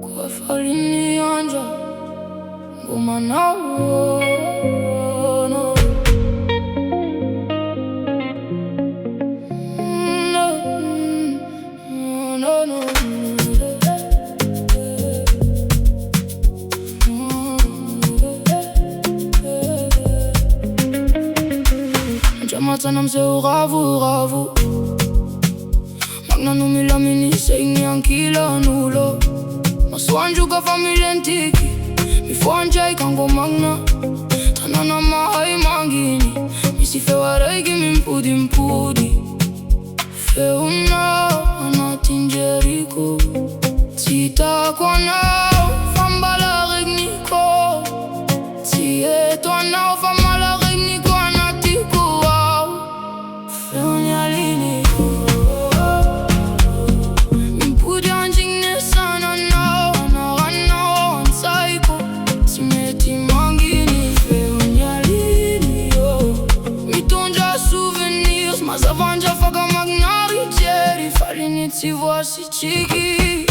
Kwa aliny anja ngoma nawo. Matana mseu ravu Magna numila minisegni ankila nulo Maswanjuga familya ntiki Mifuanjai kango magna Tanana mahai mangini Misifeu araigi mimpudi Feu nao anatinjeriku Zitakwa nao fambala regniko Zietwa nao famala regniko anatiku. Mazavanja faga magnari jeri Falini ti voa si chigi.